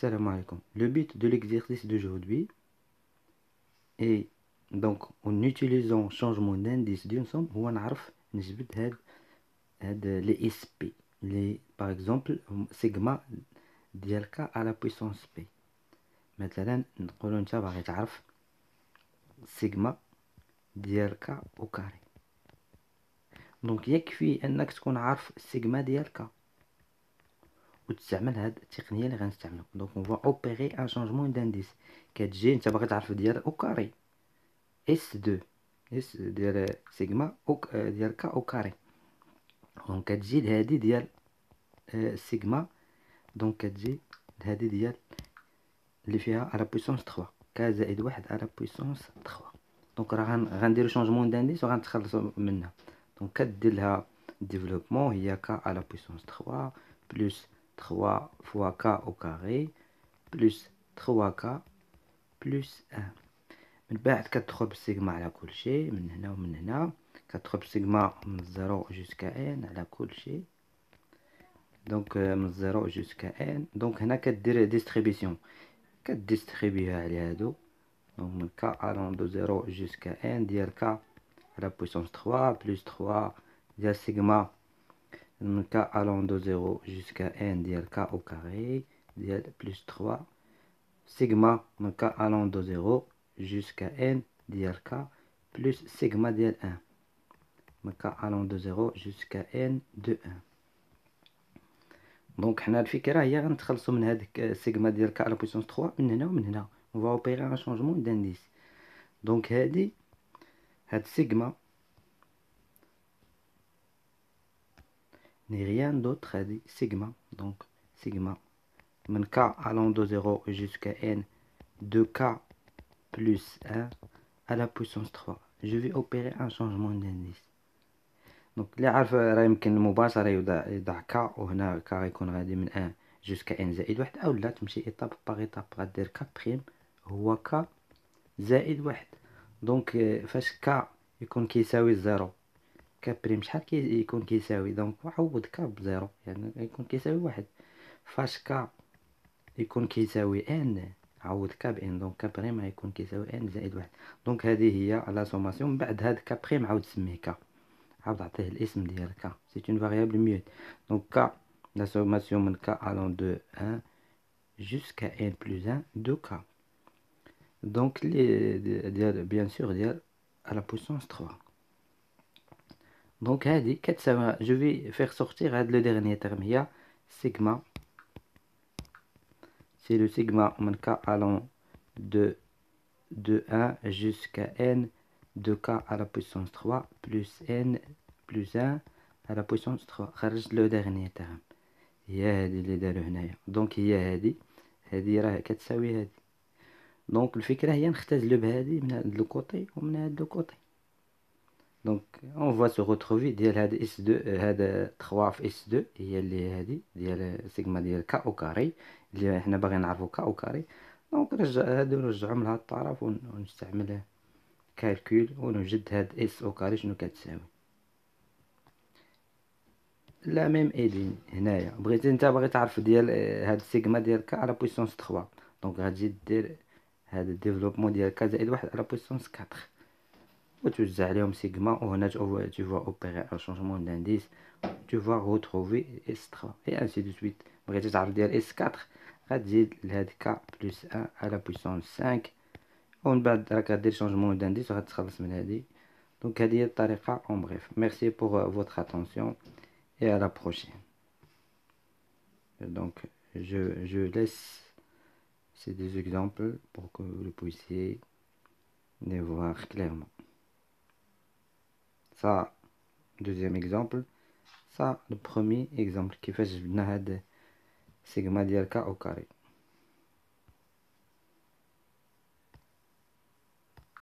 Salam alaikum. Le but de l'exercice d'aujourd'hui est donc en utilisant changement d'indice d'une somme هو نعرف نجبد هاد les SP les par exemple sigma ديال k à la puissance p. مثلا نقولوا انت باغي تعرف sigma ديال k au carré. دونك يكفي انك تكون عارف sigma ديال k وتستعمل هاد التقنيه اللي غنستعملها. دونك اون فوا اوبيري ان شانجمون d'aindice. كتجي انت باغي تعرف ديال او كاري اس 2 اس ديال سيغما او ديال كا او كاري. دونك كتجي لهادي ديال سيغما. دونك كتجي لهادي ديال اللي فيها على بويسونس 3 كا زائد واحد على بويسونس 3. دونك راه غنديرو شونجمون d'aindice وغنتخلصو منها. دونك كدير لها ديفلوبمون هي كا على بويسونس 3 بلس 3 fois k au carré plus 3k plus 1. من بعد كتدخل بالسيغما على كل شيء من هنا ومن هنا. كتدخل بالسيغما من 0 جوسكا ان على كل شيء. دونك من 0 جوسكا ان. دونك هنا كدير ديستريبيسيون كديستريبيها على هادو. دونك من k allant de 0 جوسكا ان ديال k على بويسونس 3 بلس 3 ديال سيغما من k allant de 0 jusqu'à n ديال k au carré ديال plus 3 sigma من k allant de 0 jusqu'à n ديال k plus sigma ديال 1 من k allant de 0 jusqu'à n de 1. دونك حنا الفكرة هي غنتخلصو من هاديك sigma ديال k على puissance 3 من هنا ومن هنا. on va opérer un changement d'indice. دونك هاد sigma n'est rien d'autre هادي sigma. donc sigma من k allant de 0 jusqu'à n de k plus 1 à la puissance 3. je vais opérer un changement d'indice. donc اللي عارف راه يمكن مباشرة يضع k وهنا k غيكون غادي من 1 jusqu'à n زائد 1 او لا تمشي ايطاب باغ ايطاب غدير k بريم هو k زائد 1. دونك فاش k يكون كيساوي 0 ك بريم شحال يكون كيساوي. دونك عوض ك بزيرو يعني يكون كيساوي 1. فاش ك يكون كيساوي ان عوض ك بان. دونك ك بريم غيكون كيساوي ان زائد 1. دونك هذه هي لا سوماسيون. من بعد هاد ك بريم عاود سميه ك عاود عطيه الاسم ديال ك سي اون فاريابل ميوت. دونك ك لا سوماسيون من ك allant de 1 jusqu'à n plus 1 de k. دونك لي ديال بيان سور ديال على بويسونس 3. دونك هادي كتساوي جو في فيغ سورتير هاد لو ديرنيي تيرم هي سيغما سي لو سيغما من k allant de 1 jusqu'à n de k à la puissance 3 plus n plus 1 à la puissance 3. خرجت لو ديرنيي تيرم هي هادي اللي دارو هنايا. دونك هي هادي راه كتساوي هادي. دونك الفكرة هي نختزلو بهادي من هاد لو كوطي ومن هاد لو كوطي. دونك on va se retrouver ديال هاد اس 2 هاد 3 في اس 2 هي اللي هادي ديال سيغما ديال كا او كاري اللي حنا باغيين نعرفو كا او كاري. دونك هادو نرجعهم لهاد الطرف ونستعمل كالكول ونوجد هاد اس او كاري شنو كتساوي. لا ميم ايدي هنايا بغيتي انت باغي تعرف ديال هاد سيغما ديال كا على بويسونس 3. دونك غتجي دير هاد الديفلوبمون ديال كا زائد 1 على بويسونس 4 وتوزع عليهم سيغما وهنا tu vas opérer un changement d'indice. tu vas retrouver S3 et ainsi de suite. بغيتي تعرف ديال S4 غتزيد لهاد k plus 1 à la puissance 5 ومن بعد راك غدير changement d'indice وغتخلص من هادي. دونك هادي هي الطريقة en bref. merci pour votre attention et à la prochaine. donc je laisse ces deux exemples pour que vous puissiez les voir clairement. Ça deuxième exemple. Ça le premier exemple كيفاش جبنا هاد سيغما ديال k au carré.